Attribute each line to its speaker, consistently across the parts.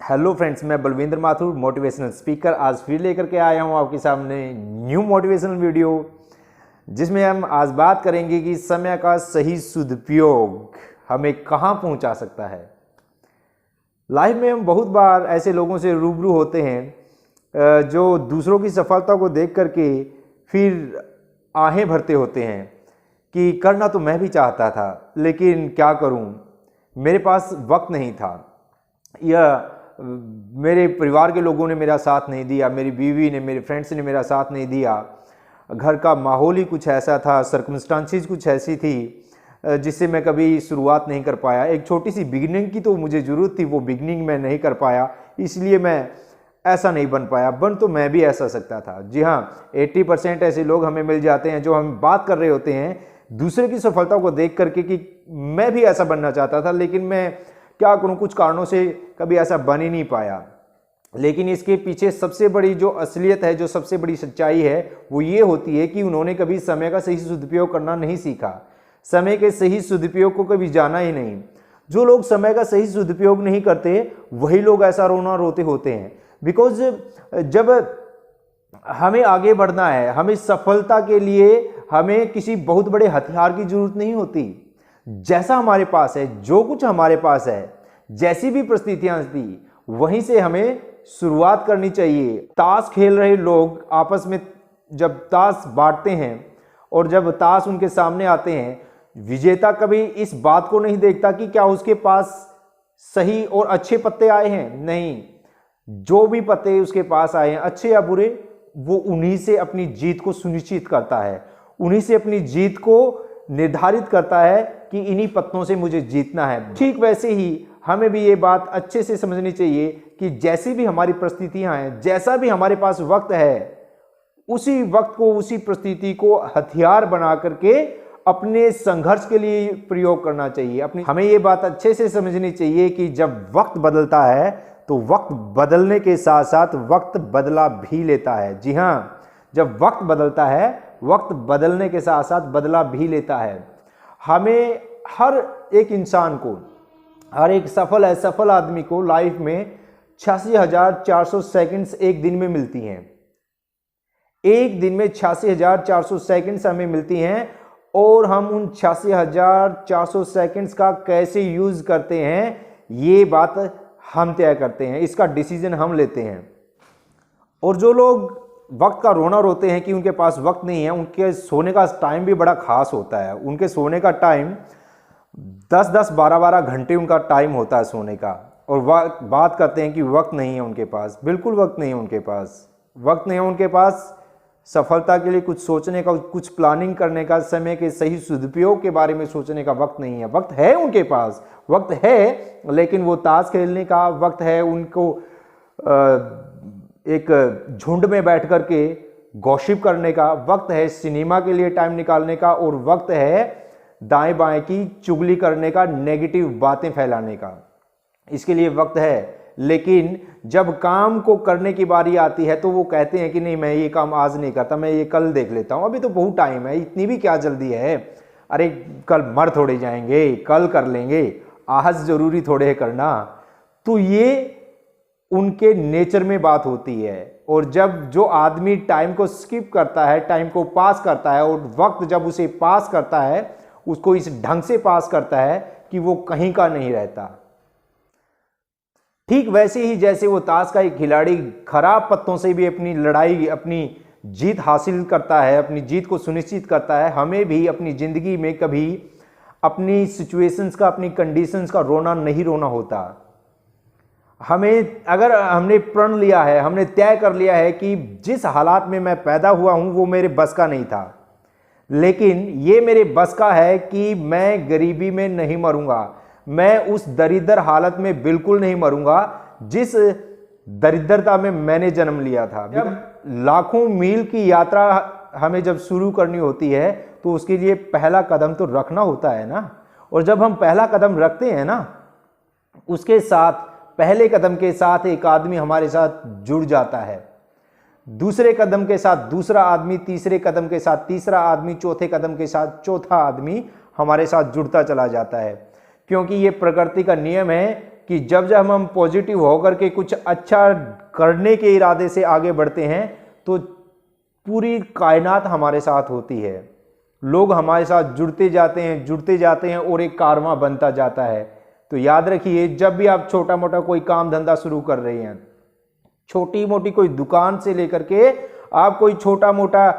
Speaker 1: Hello friends, मैं Balwinder Mathur motivational speaker आज फिर लेकर के आया हूं आपके सामने न्यू मोटिवेशनल वीडियो, जिसमें हम आज बात करेंगे कि समय का सही सदुपयोग हमें कहां पहुंचा सकता है। लाइफ में हम बहुत बार ऐसे लोगों से रूबरू होते हैं जो दूसरों की सफलता को देख करके फिर आहें भरते होते हैं कि करना तो मैं भी चाहता था, लेकिन क्या करूं, मेरे पास वक्त नहीं था, या मेरे परिवार के लोगों ने मेरा साथ नहीं दिया, मेरी बीवी ने, मेरे फ्रेंड्स ने मेरा साथ नहीं दिया, घर का माहौल ही कुछ ऐसा था, सर्कमस्टांसिस कुछ ऐसी थी जिससे मैं कभी शुरुआत नहीं कर पाया। एक छोटी सी बिगिनिंग की तो मुझे ज़रूरत थी, वो बिगिनिंग मैं नहीं कर पाया, इसलिए मैं ऐसा नहीं बन पाया। बन तो मैं भी ऐसा सकता था। जी हाँ, 80% ऐसे लोग हमें मिल जाते हैं जो हम बात कर रहे होते हैं दूसरे की सफलता को देख करके कि मैं भी ऐसा बनना चाहता था, लेकिन मैं क्या करूं, कुछ कारणों से कभी ऐसा बन ही नहीं पाया। लेकिन इसके पीछे सबसे बड़ी जो असलियत है, जो सबसे बड़ी सच्चाई है, वो ये होती है कि उन्होंने कभी समय का सही सदुपयोग करना नहीं सीखा, समय के सही सदुपयोग को कभी जाना ही नहीं। जो लोग समय का सही सदुपयोग नहीं करते वही लोग ऐसा रोना रोते होते हैं। बिकॉज जब हमें आगे बढ़ना है, हमें सफलता के लिए हमें किसी बहुत बड़े हथियार की जरूरत नहीं होती। जैसा हमारे पास है, जो कुछ हमारे पास है, जैसी भी परिस्थितियां थी, वहीं से हमें शुरुआत करनी चाहिए। ताश खेल रहे लोग आपस में जब ताश बांटते हैं और जब ताश उनके सामने आते हैं, विजेता कभी इस बात को नहीं देखता कि क्या उसके पास सही और अच्छे पत्ते आए हैं। नहीं, जो भी पत्ते उसके पास आए हैं, अच्छे या बुरे, वो उन्हीं से अपनी जीत को सुनिश्चित करता है, उन्हीं से अपनी जीत को निर्धारित करता है कि इन्हीं पत्तों से मुझे जीतना है। ठीक वैसे ही हमें भी ये बात अच्छे से समझनी चाहिए कि जैसी भी हमारी परिस्थितियां हैं, जैसा भी हमारे पास वक्त है, उसी वक्त को, उसी परिस्थिति को हथियार बना करके अपने संघर्ष के लिए प्रयोग करना चाहिए। हमें ये बात अच्छे से समझनी चाहिए कि जब वक्त बदलता है तो वक्त बदलने के साथ साथ वक्त बदला भी लेता है। जी हाँ, जब वक्त बदलता है, वक्त बदलने के साथ साथ बदला भी लेता है। हमें हर एक इंसान को, हर एक सफल आदमी को लाइफ में 86,400 सेकंड्स एक दिन में मिलती हैं। एक दिन में 86,400 सेकंड्स हमें मिलती हैं और हम उन 86,400 सेकंड्स का कैसे यूज करते हैं, ये बात हम तय करते हैं, इसका डिसीजन हम लेते हैं। और जो लोग वक्त का रोना रोते हैं कि उनके पास वक्त नहीं है, उनके सोने का टाइम भी बड़ा खास होता है। उनके सोने का टाइम 10-10, 12-12 घंटे उनका टाइम होता है सोने का, और बात करते हैं कि वक्त नहीं है उनके पास। बिल्कुल वक्त नहीं है उनके पास, वक्त नहीं है उनके पास सफलता के लिए कुछ सोचने का, कुछ प्लानिंग करने का, समय के सही सदुपयोग के बारे में सोचने का वक्त नहीं है। वक्त है उनके पास, वक्त है, लेकिन वो ताश खेलने का वक्त है, उनको एक झुंड में बैठ करके गॉसिप करने का वक्त है, सिनेमा के लिए टाइम निकालने का, और वक्त है दाएं बाएं की चुगली करने का, नेगेटिव बातें फैलाने का। इसके लिए वक्त है। लेकिन जब काम को करने की बारी आती है तो वो कहते हैं कि नहीं, मैं ये काम आज नहीं करता, मैं ये कल देख लेता हूँ, अभी तो बहुत टाइम है, इतनी भी क्या जल्दी है, अरे कल मर थोड़े जाएंगे, कल कर लेंगे, आज जरूरी थोड़े है करना। तो ये उनके नेचर में बात होती है। और जब जो आदमी टाइम को स्किप करता है, टाइम को पास करता है, और वक्त जब उसे पास करता है, उसको इस ढंग से पास करता है कि वो कहीं का नहीं रहता। ठीक वैसे ही जैसे वो ताश का एक खिलाड़ी खराब पत्तों से भी अपनी लड़ाई, अपनी जीत हासिल करता है, अपनी जीत को सुनिश्चित करता है, हमें भी अपनी जिंदगी में कभी अपनी सिचुएशंस का, अपनी कंडीशंस का रोना नहीं रोना होता। हमें, अगर हमने प्रण लिया है, हमने तय कर लिया है कि जिस हालात में मैं पैदा हुआ हूं वो मेरे बस का नहीं था, लेकिन ये मेरे बस का है कि मैं गरीबी में नहीं मरूंगा, मैं उस दरिद्र हालत में बिल्कुल नहीं मरूंगा जिस दरिद्रता में मैंने जन्म लिया था। जब लाखों मील की यात्रा हमें जब शुरू करनी होती है तो उसके लिए पहला कदम तो रखना होता है ना। और जब हम पहला कदम रखते हैं ना, उसके साथ, पहले कदम के साथ एक आदमी हमारे साथ जुड़ जाता है, दूसरे कदम के साथ दूसरा आदमी, तीसरे कदम के साथ तीसरा आदमी, चौथे कदम के साथ चौथा आदमी हमारे साथ जुड़ता चला जाता है। क्योंकि ये प्रकृति का नियम है कि जब जब हम पॉजिटिव होकर के कुछ अच्छा करने के इरादे से आगे बढ़ते हैं तो पूरी कायनात हमारे साथ होती है। लोग हमारे साथ जुड़ते जाते हैं और एक कारवां बनता जाता है। तो याद रखिए, जब भी आप छोटा मोटा कोई काम धंधा शुरू कर रहे हैं, छोटी मोटी कोई दुकान से लेकर के आप कोई छोटा मोटा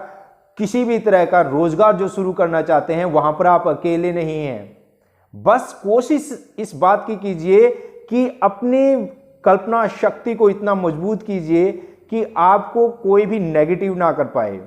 Speaker 1: किसी भी तरह का रोजगार जो शुरू करना चाहते हैं, वहां पर आप अकेले नहीं हैं। बस कोशिश इस बात की कीजिए कि अपनी कल्पना शक्ति को इतना मजबूत कीजिए कि आपको कोई भी नेगेटिव ना कर पाए।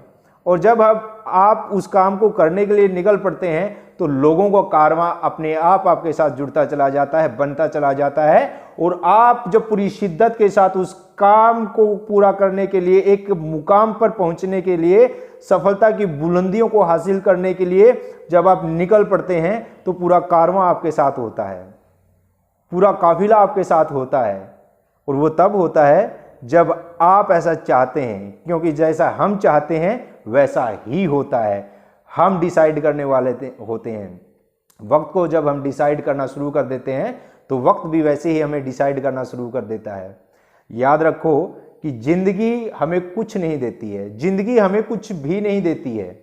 Speaker 1: और जब आप उस काम को करने के लिए निकल पड़ते हैं तो लोगों का कारवां अपने आप आपके साथ जुड़ता चला जाता है, बनता चला जाता है। और आप जब पूरी शिद्दत के साथ उस काम को पूरा करने के लिए, एक मुकाम पर पहुंचने के लिए, सफलता की बुलंदियों को हासिल करने के लिए जब आप निकल पड़ते हैं तो पूरा कारवां आपके साथ होता है, पूरा काफिला आपके साथ होता है। और वो तब होता है जब आप ऐसा चाहते हैं, क्योंकि जैसा हम चाहते हैं वैसा ही होता है। हम डिसाइड करने वाले होते हैं। वक्त को जब हम डिसाइड करना शुरू कर देते हैं तो वक्त भी वैसे ही हमें डिसाइड करना शुरू कर देता है। याद रखो कि जिंदगी हमें कुछ नहीं देती है, जिंदगी हमें कुछ भी नहीं देती है।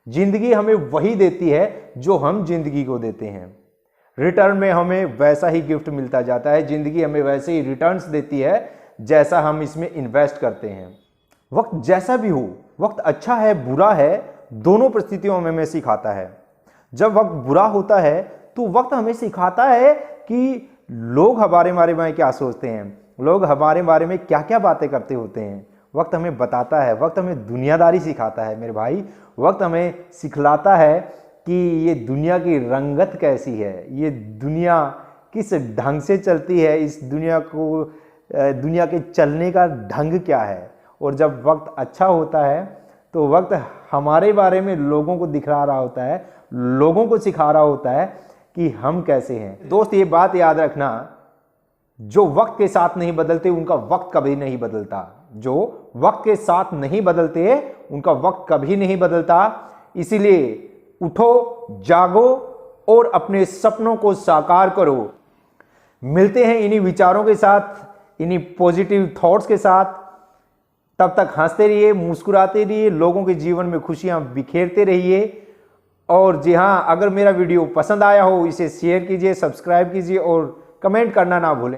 Speaker 1: जिंदगी हमें वही देती है जो हम जिंदगी को देते हैं। रिटर्न में हमें वैसा ही गिफ्ट मिलता जाता है। जिंदगी हमें वैसे ही रिटर्न्स देती है जैसा हम इसमें इन्वेस्ट करते हैं। वक्त जैसा भी हो, वक्त अच्छा है बुरा है, दोनों परिस्थितियों में हमें सिखाता है। जब वक्त बुरा होता है तो वक्त हमें सिखाता है कि लोग हमारे बारे में क्या सोचते हैं, लोग हमारे बारे में क्या क्या बातें करते होते हैं। वक्त हमें बताता है, वक्त हमें दुनियादारी सिखाता है मेरे भाई। वक्त हमें सिखलाता है कि ये दुनिया की रंगत कैसी है, ये दुनिया किस ढंग से चलती है, इस दुनिया के चलने का ढंग क्या है। और जब वक्त अच्छा होता है तो वक्त हमारे बारे में लोगों को दिखा रहा होता है, लोगों को सिखा रहा होता है कि हम कैसे हैं। दोस्त, ये बात याद रखना, जो वक्त के साथ नहीं बदलते उनका वक्त कभी नहीं बदलता। जो वक्त के साथ नहीं बदलते उनका वक्त कभी नहीं बदलता। इसीलिए उठो, जागो और अपने सपनों को साकार करो। मिलते हैं इन्हीं विचारों के साथ, इन्हीं पॉजिटिव थॉट्स के साथ। तब तक हंसते रहिए, मुस्कुराते रहिए, लोगों के जीवन में खुशियां बिखेरते रहिए। और जी हाँ, अगर मेरा वीडियो पसंद आया हो इसे शेयर कीजिए, सब्सक्राइब कीजिए और कमेंट करना ना भूलें।